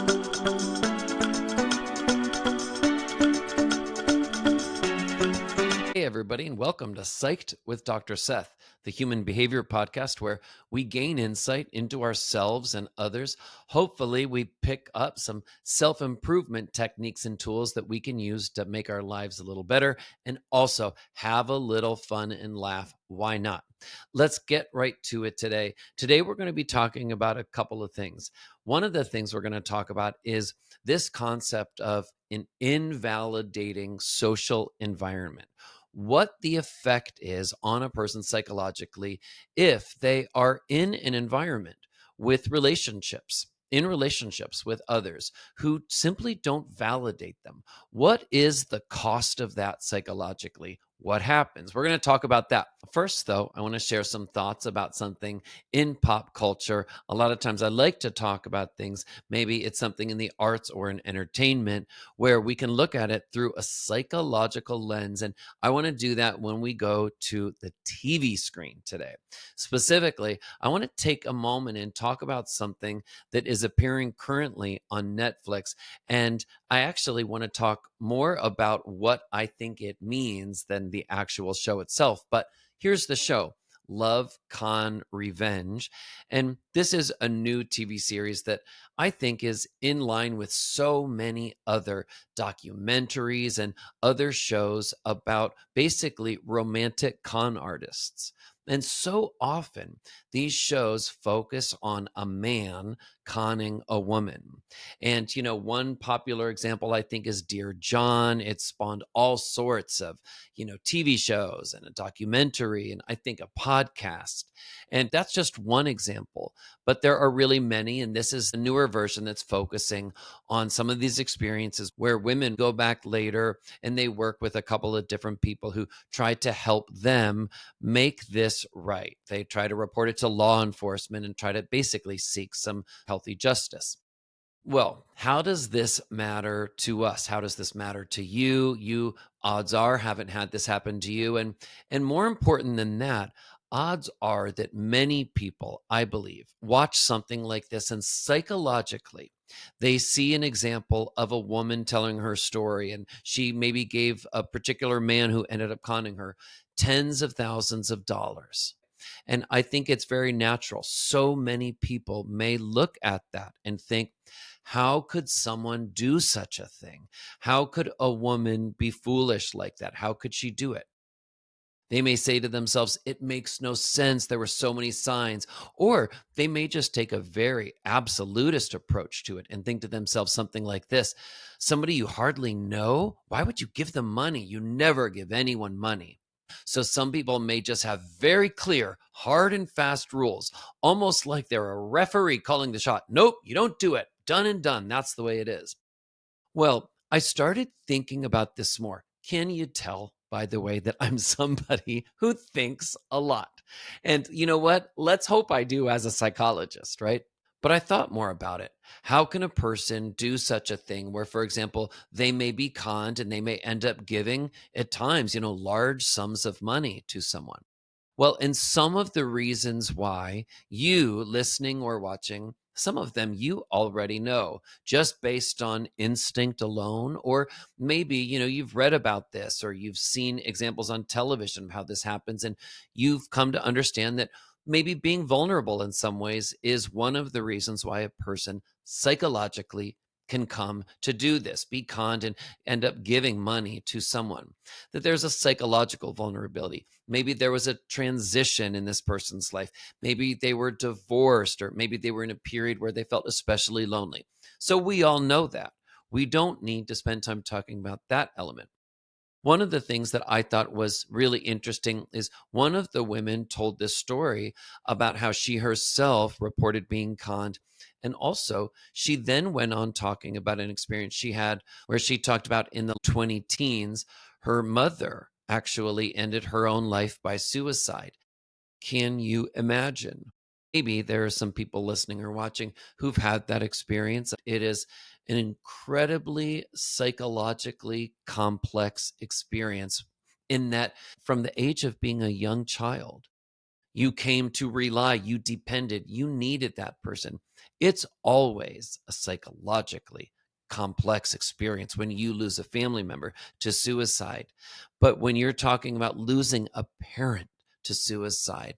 Hey, everybody, and welcome to Psyched with Dr. Seth, the human behavior podcast where we gain insight into ourselves and others. Hopefully, we pick up some self improvement techniques and tools that we can use to make our lives a little better and also have a little fun and laugh. Why not? Let's get right to it today. Today, we're going to be talking about a couple of things. One of the things we're going to talk about is this concept of an invalidating social environment, what the effect is on a person psychologically if they are in an environment with relationships with others who simply don't validate them. What is the cost of that psychologically? What happens? We're going to talk about that. First, though, I want to share some thoughts about something in pop culture. A lot of times I like to talk about things. Maybe it's something in the arts or in entertainment where we can look at it through a psychological lens. And I want to do that when we go to the TV screen today. Specifically, I want to take a moment and talk about something that is appearing currently on Netflix. And I actually want to talk more about what I think it means than the actual show itself. But here's the show. Love, Con, Revenge. And this is a new TV series that I think is in line with so many other documentaries and other shows about basically romantic con artists. And so often these shows focus on a man conning a woman. And, one popular example I think is Dear John. It spawned all sorts of, TV shows and a documentary and I think a podcast. And that's just one example. But there are really many. And this is the newer version that's focusing on some of these experiences where women go back later and they work with a couple of different people who try to help them make this right. They try to report it to law enforcement and try to basically seek some healthy justice. Well, how does this matter to us? How does this matter to you? You, odds are, haven't had this happen to you. And more important than that, odds are that many people, I believe, watch something like this and psychologically they see an example of a woman telling her story, and she maybe gave a particular man who ended up conning her tens of thousands of dollars. And I think it's very natural. So many people may look at that and think, how could someone do such a thing? How could a woman be foolish like that? How could she do it? They may say to themselves, it makes no sense. There were so many signs. Or they may just take a very absolutist approach to it and think to themselves something like this: somebody you hardly know, why would you give them money? You never give anyone money. So some people may just have very clear, hard and fast rules, almost like they're a referee calling the shot. Nope, you don't do it. Done and done. That's the way it is. Well, I started thinking about this more. Can you tell, by the way, that I'm somebody who thinks a lot? And you know what? Let's hope I do as a psychologist, right? But I thought more about it. How can a person do such a thing where, for example, they may be conned and they may end up giving at times, large sums of money to someone? Well, and some of the reasons why you listening or watching, some of them you already know just based on instinct alone, or maybe, you've read about this or you've seen examples on television of how this happens. And you've come to understand that maybe being vulnerable in some ways is one of the reasons why a person psychologically can come to do this, be conned and end up giving money to someone, that there's a psychological vulnerability. Maybe there was a transition in this person's life. Maybe they were divorced, or maybe they were in a period where they felt especially lonely. So we all know that. We don't need to spend time talking about that element. One of the things that I thought was really interesting is one of the women told this story about how she herself reported being conned. And also, she then went on talking about an experience she had where she talked about in the 20 teens, her mother actually ended her own life by suicide. Can you imagine? Maybe there are some people listening or watching who've had that experience. It is an incredibly psychologically complex experience in that from the age of being a young child, you came to rely, you depended, you needed that person. It's always a psychologically complex experience when you lose a family member to suicide. But when you're talking about losing a parent to suicide,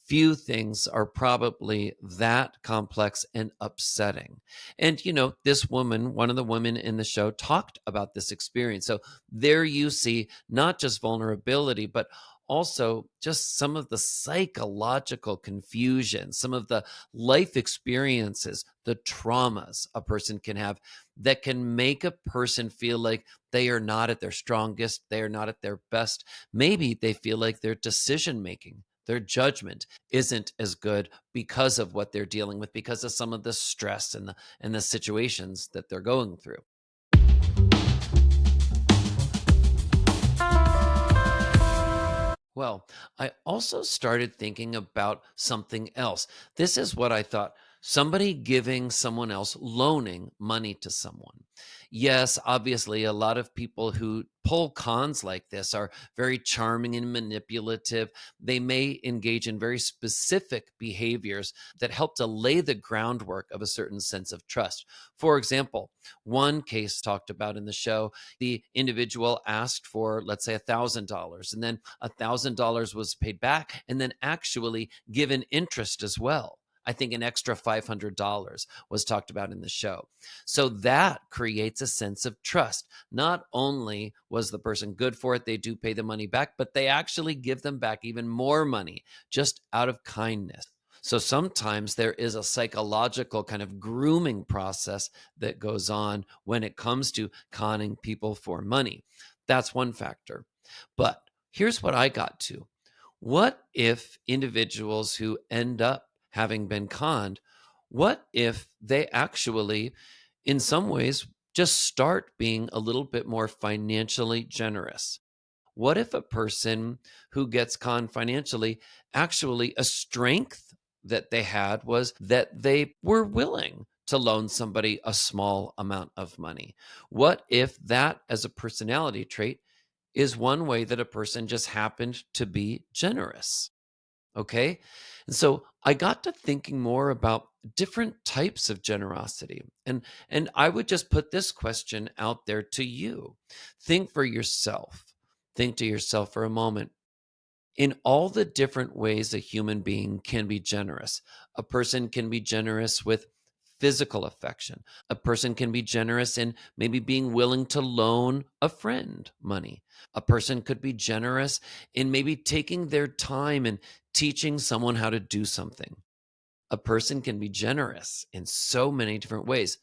few things are probably that complex and upsetting. And, this woman, one of the women in the show, talked about this experience. So there you see not just vulnerability, but also just some of the psychological confusion, some of the life experiences, the traumas a person can have that can make a person feel like they are not at their strongest, they are not at their best. Maybe they feel like their decision making, their judgment isn't as good because of what they're dealing with, because of some of the stress and the situations that they're going through. Well, I also started thinking about something else. This is what I thought: somebody giving someone else, loaning money to someone. Yes, obviously, a lot of people who pull cons like this are very charming and manipulative. They may engage in very specific behaviors that help to lay the groundwork of a certain sense of trust. For example, one case talked about in the show, the individual asked for, let's say, $1,000, and then $1,000 was paid back and then actually given interest as well. I think an extra $500 was talked about in the show. So that creates a sense of trust. Not only was the person good for it, they do pay the money back, but they actually give them back even more money just out of kindness. So sometimes there is a psychological kind of grooming process that goes on when it comes to conning people for money. That's one factor. But here's what I got to: what if individuals who end up having been conned, what if they actually, in some ways, just start being a little bit more financially generous? What if a person who gets conned financially, actually a strength that they had was that they were willing to loan somebody a small amount of money? What if that, as a personality trait, is one way that a person just happened to be generous? Okay. And so I got to thinking more about different types of generosity. And I would just put this question out there to you. Think for yourself. Think to yourself for a moment. In all the different ways a human being can be generous, a person can be generous with physical affection. A person can be generous in maybe being willing to loan a friend money. A person could be generous in maybe taking their time and teaching someone how to do something. A person can be generous in so many different ways.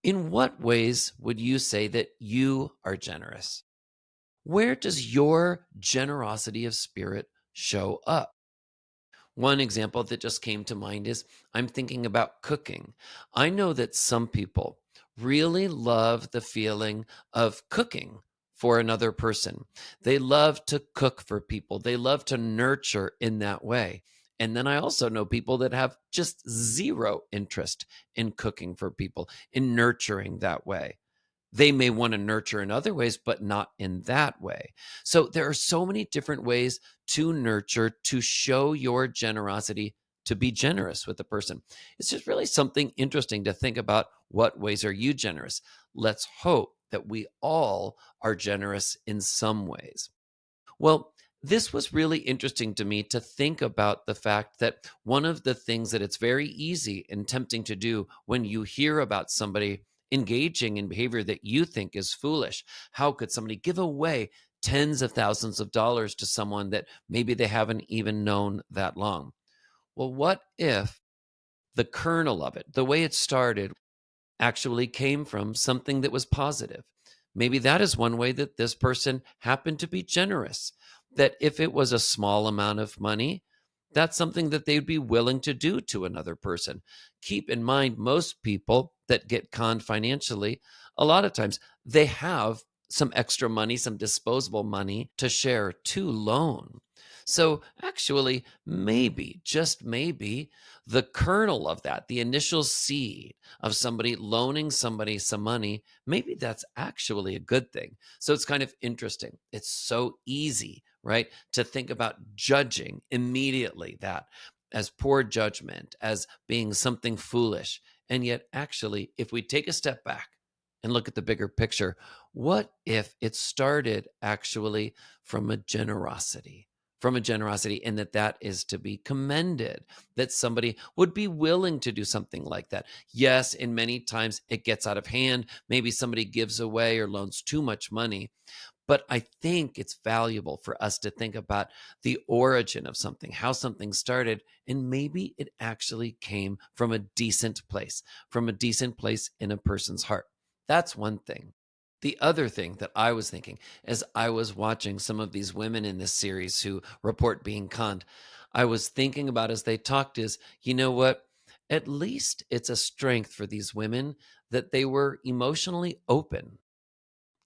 In what ways would you say that you are generous? Where does your generosity of spirit show up? One example that just came to mind is I'm thinking about cooking. I know that some people really love the feeling of cooking for another person. They love to cook for people, they love to nurture in that way. And then I also know people that have just zero interest in cooking for people, in nurturing that way. They may want to nurture in other ways, but not in that way. So there are so many different ways to nurture, to show your generosity, to be generous with the person. It's just really something interesting to think about. What ways are you generous? Let's hope that we all are generous in some ways. Well, this was really interesting to me to think about the fact that one of the things that it's very easy and tempting to do when you hear about somebody engaging in behavior that you think is foolish. How could somebody give away tens of thousands of dollars to someone that maybe they haven't even known that long? Well, what if the kernel of it, the way it started, actually came from something that was positive? Maybe that is one way that this person happened to be generous. That if it was a small amount of money, that's something that they'd be willing to do to another person. Keep in mind, most people that get conned financially, a lot of times they have some extra money, some disposable money to share, to loan. So, actually, maybe, just maybe, the kernel of that, the initial seed of somebody loaning somebody some money, maybe that's actually a good thing. So it's kind of interesting. It's so easy, right, to think about judging immediately that. as poor judgment, as being something foolish. And yet, actually, if we take a step back and look at the bigger picture, what if it started actually from a generosity? From a generosity, and that is to be commended, that somebody would be willing to do something like that. Yes, and many times it gets out of hand. Maybe somebody gives away or loans too much money, but I think it's valuable for us to think about the origin of something, how something started, and maybe it actually came from a decent place in a person's heart. That's one thing. The other thing that I was thinking as I was watching some of these women in this series who report being conned, I was thinking about as they talked is, you know what? At least it's a strength for these women that they were emotionally open,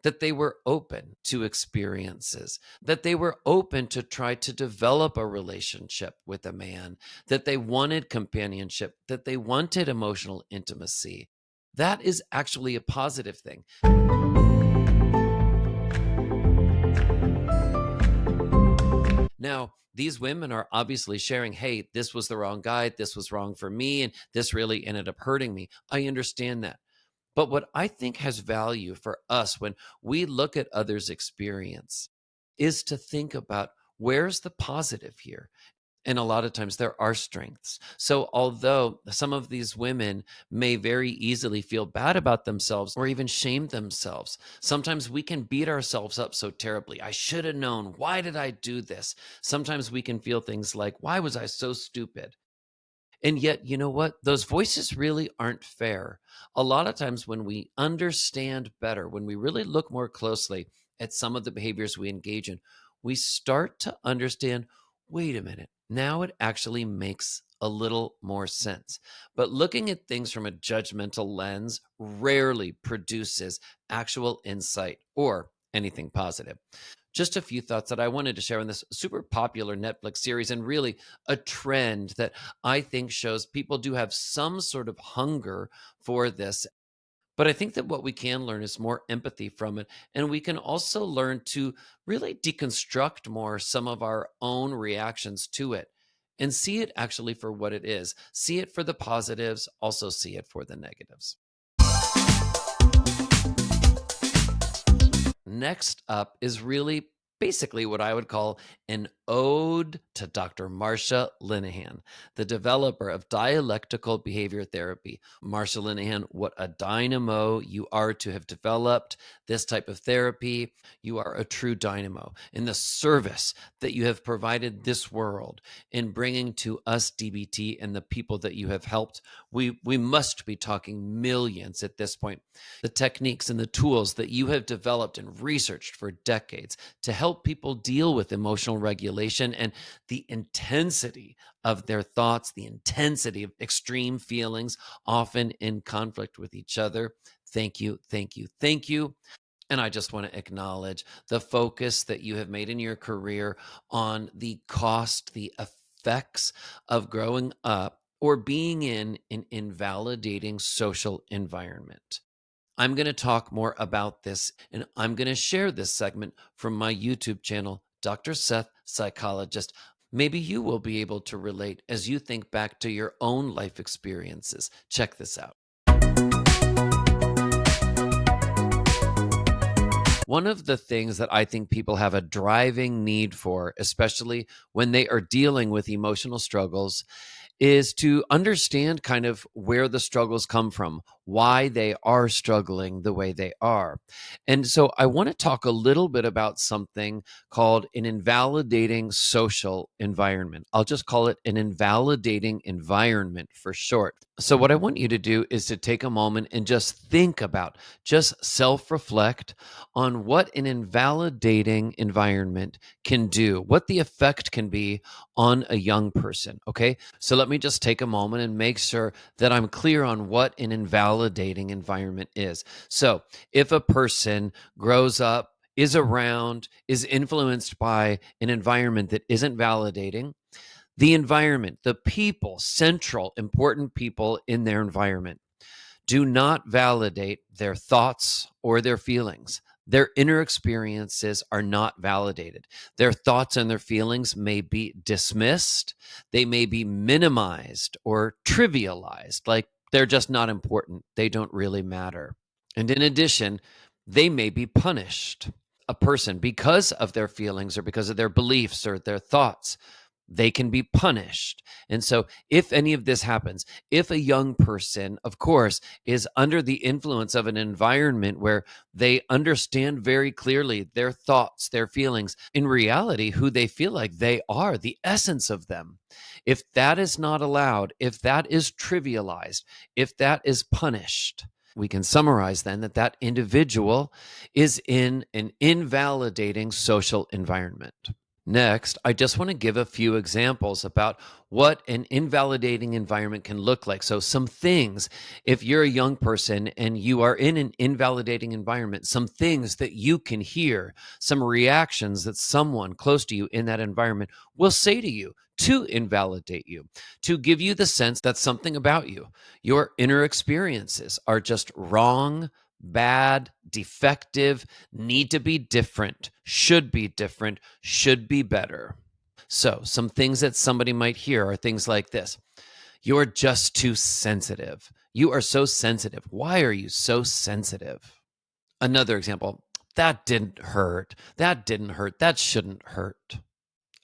that they were open to experiences, that they were open to try to develop a relationship with a man, that they wanted companionship, that they wanted emotional intimacy. That is actually a positive thing. Now, these women are obviously sharing, hey, this was the wrong guy, this was wrong for me, and this really ended up hurting me. I understand that. But what I think has value for us when we look at others' experience is to think about where's the positive here? And a lot of times there are strengths. So, although some of these women may very easily feel bad about themselves or even shame themselves, sometimes we can beat ourselves up so terribly. I should have known. Why did I do this? Sometimes we can feel things like, why was I so stupid? And yet, you know what? Those voices really aren't fair. A lot of times, when we understand better, when we really look more closely at some of the behaviors we engage in, we start to understand wait a minute, now it actually makes a little more sense. But looking at things from a judgmental lens rarely produces actual insight or anything positive. Just a few thoughts that I wanted to share on this super popular Netflix series, and really a trend that I think shows people do have some sort of hunger for this. But I think that what we can learn is more empathy from it. And we can also learn to really deconstruct more some of our own reactions to it and see it actually for what it is. See it for the positives, also see it for the negatives. Next up is really basically what I would call an ode to Dr. Marsha Linehan, the developer of dialectical behavior therapy. Marsha Linehan, what a dynamo you are to have developed this type of therapy. You are a true dynamo in the service that you have provided this world in bringing to us DBT and the people that you have helped. We must be talking millions at this point. The techniques and the tools that you have developed and researched for decades to help people deal with emotional regulation and the intensity of their thoughts, the intensity of extreme feelings, often in conflict with each other. Thank you, thank you, thank you. And I just want to acknowledge the focus that you have made in your career on the cost, the effects of growing up or being in an invalidating social environment. I'm going to talk more about this, and I'm going to share this segment from my YouTube channel, Dr. Seth, Psychologist. Maybe you will be able to relate as you think back to your own life experiences. Check this out. One of the things that I think people have a driving need for, especially when they are dealing with emotional struggles, is to understand kind of where the struggles come from, why they are struggling the way they are. And so I want to talk a little bit about something called an invalidating social environment. I'll just call it an invalidating environment for short. So, what I want you to do is to take a moment and just think about, just self reflect on what an invalidating environment can do, what the effect can be on a young person. Okay. So let me just take a moment and make sure that I'm clear on what an invalidating environment is. So if a person grows up, is around, is influenced by an environment that isn't validating, the environment, the people, central, important people in their environment do not validate their thoughts or their feelings. Their inner experiences are not validated. Their thoughts and their feelings may be dismissed, they may be minimized or trivialized, like they're just not important, they don't really matter. And in addition, they may be punished. A person, because of their feelings or because of their beliefs or their thoughts, they can be punished. And so, if any of this happens, if a young person, of course, is under the influence of an environment where they understand very clearly their thoughts, their feelings, in reality, who they feel like they are, the essence of them, if that is not allowed, if that is trivialized, if that is punished, we can summarize then that that individual is in an invalidating social environment. Next, I just want to give a few examples about what an invalidating environment can look like. So, some things, if you're a young person and you are in an invalidating environment, some things that you can hear, some reactions that someone close to you in that environment will say to you to invalidate you, to give you the sense that something about you, your inner experiences are just wrong, bad, defective, need to be different, should be better. So, some things that somebody might hear are things like this: you're just too sensitive. You are so sensitive. Why are you so sensitive? Another example: that didn't hurt. That didn't hurt. That shouldn't hurt.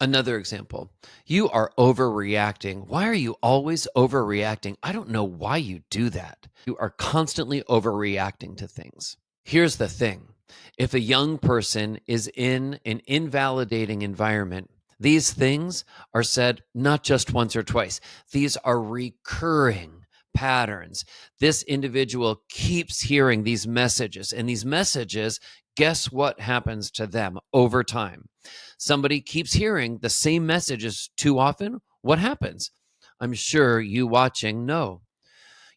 Another example: you are overreacting. Why are you always overreacting? I don't know why you do that. You are constantly overreacting to things. Here's the thing: if a young person is in an invalidating environment, these things are said not just once or twice, these are recurring patterns. This individual keeps hearing these messages, and these messages, guess what happens to them over time? Somebody keeps hearing the same messages too often. What happens? I'm sure you watching know.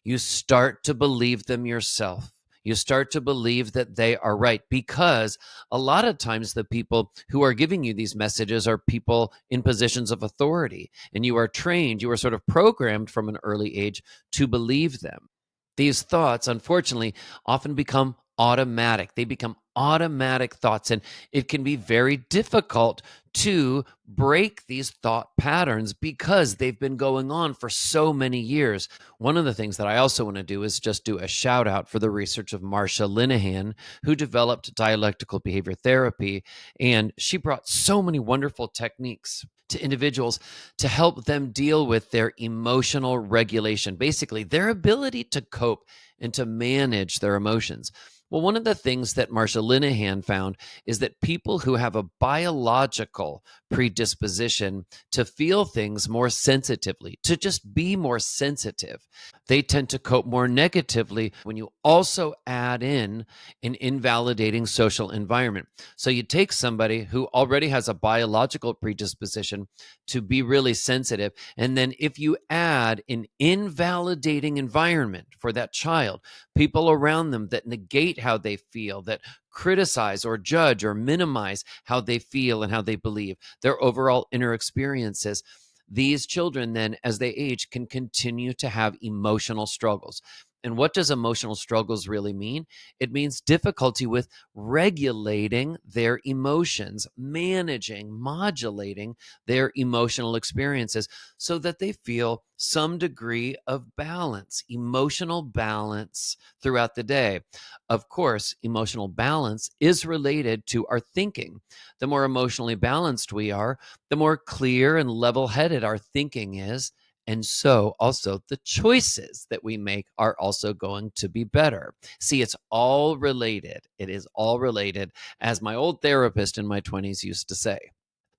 You start to believe them yourself. You start to believe that they are right, because a lot of times the people who are giving you these messages are people in positions of authority, and you are trained, you are sort of programmed from an early age to believe them. These thoughts, unfortunately, often become automatic. They become automatic thoughts, and it can be very difficult to break these thought patterns because they've been going on for so many years. One of the things that I also want to do is just do a shout out for the research of Marsha Linehan, who developed dialectical behavior therapy. And she brought so many wonderful techniques to individuals to help them deal with their emotional regulation, basically, their ability to cope and to manage their emotions. Well, one of the things that Marsha Linehan found is that people who have a biological predisposition to feel things more sensitively, to just be more sensitive, they tend to cope more negatively when you also add in an invalidating social environment. So you take somebody who already has a biological predisposition to be really sensitive, and then if you add an invalidating environment for that child, people around them that negate how they feel, that criticize or judge or minimize how they feel and how they believe, their overall inner experiences, these children then, as they age, can continue to have emotional struggles. And what does emotional struggles really mean? It means difficulty with regulating their emotions, managing, modulating their emotional experiences so that they feel some degree of balance, emotional balance throughout the day. Of course, emotional balance is related to our thinking. The more emotionally balanced we are, the more clear and level headed our thinking is. And so also the choices that we make are also going to be better. See, it's all related. It is all related, as my old therapist in my 20s used to say.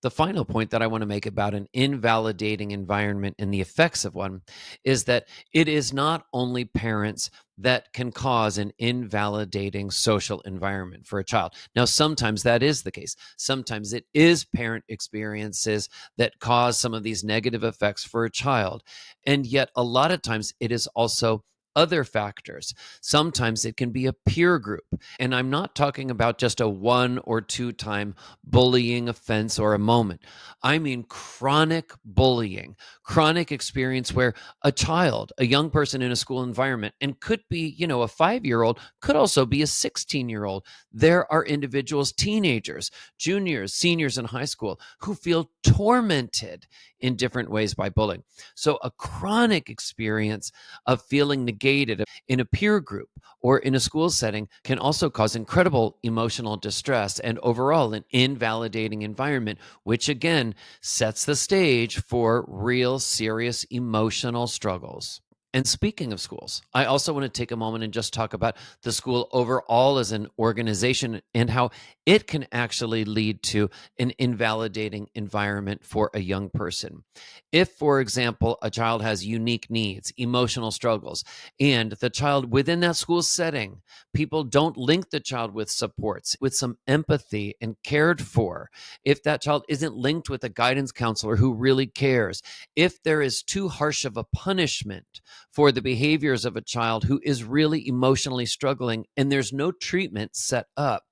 The final point that I want to make about an invalidating environment and the effects of one is that it is not only parents that can cause an invalidating social environment for a child. Now, sometimes that is the case. Sometimes it is parent experiences that cause some of these negative effects for a child. And yet, a lot of times, it is also other factors. Sometimes it can be a peer group. And I'm not talking about just a 1 or 2 time bullying offense or a moment. I mean chronic bullying, chronic experience where a child, a young person in a school environment, and could be, a 5-year-old, could also be a 16-year-old. There are individuals, teenagers, juniors, seniors in high school, who feel tormented in different ways by bullying. So, a chronic experience of feeling negated in a peer group or in a school setting can also cause incredible emotional distress and overall an invalidating environment, which again sets the stage for real serious emotional struggles. And speaking of schools, I also want to take a moment and just talk about the school overall as an organization and how it can actually lead to an invalidating environment for a young person. If, for example, a child has unique needs, emotional struggles, and the child within that school setting, people don't link the child with supports, with some empathy and cared for, if that child isn't linked with a guidance counselor who really cares, if there is too harsh of a punishment for the behaviors of a child who is really emotionally struggling and there's no treatment set up,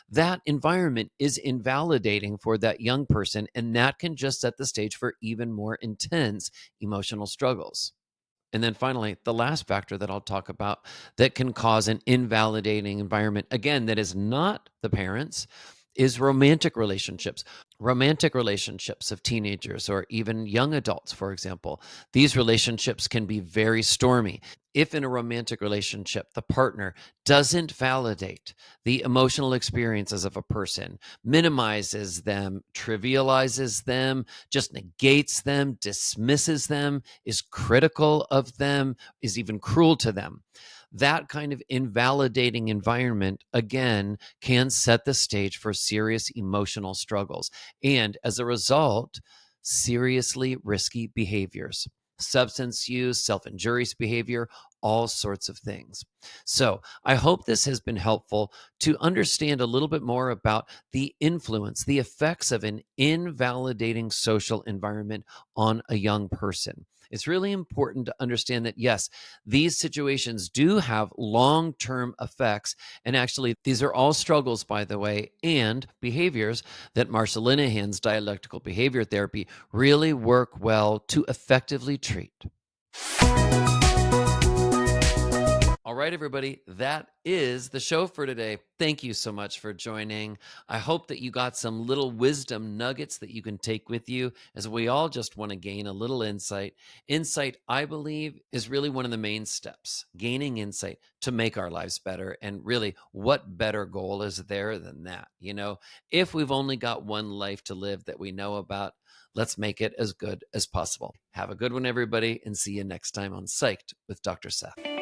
that environment is invalidating for that young person. And that can just set the stage for even more intense emotional struggles. And then finally, the last factor that I'll talk about that can cause an invalidating environment, again, that is not the parents, is romantic relationships. Romantic relationships of teenagers or even young adults, for example. These relationships can be very stormy. If in a romantic relationship, the partner doesn't validate the emotional experiences of a person, minimizes them, trivializes them, just negates them, dismisses them, is critical of them, is even cruel to them. That kind of invalidating environment, again, can set the stage for serious emotional struggles. And as a result, seriously risky behaviors, substance use, self injurious behavior, all sorts of things. So I hope this has been helpful to understand a little bit more about the influence, the effects of an invalidating social environment on a young person. It's really important to understand that, yes, these situations do have long term effects. And actually, these are all struggles, by the way, and behaviors that Marsha Linehan's dialectical behavior therapy really work well to effectively treat. All right, everybody, that is the show for today. Thank you so much for joining. I hope that you got some little wisdom nuggets that you can take with you as we all just want to gain a little insight. Insight, I believe, is really one of the main steps, gaining insight to make our lives better. And really, what better goal is there than that? If we've only got one life to live that we know about, let's make it as good as possible. Have a good one, everybody, and see you next time on Psyched with Dr. Seth.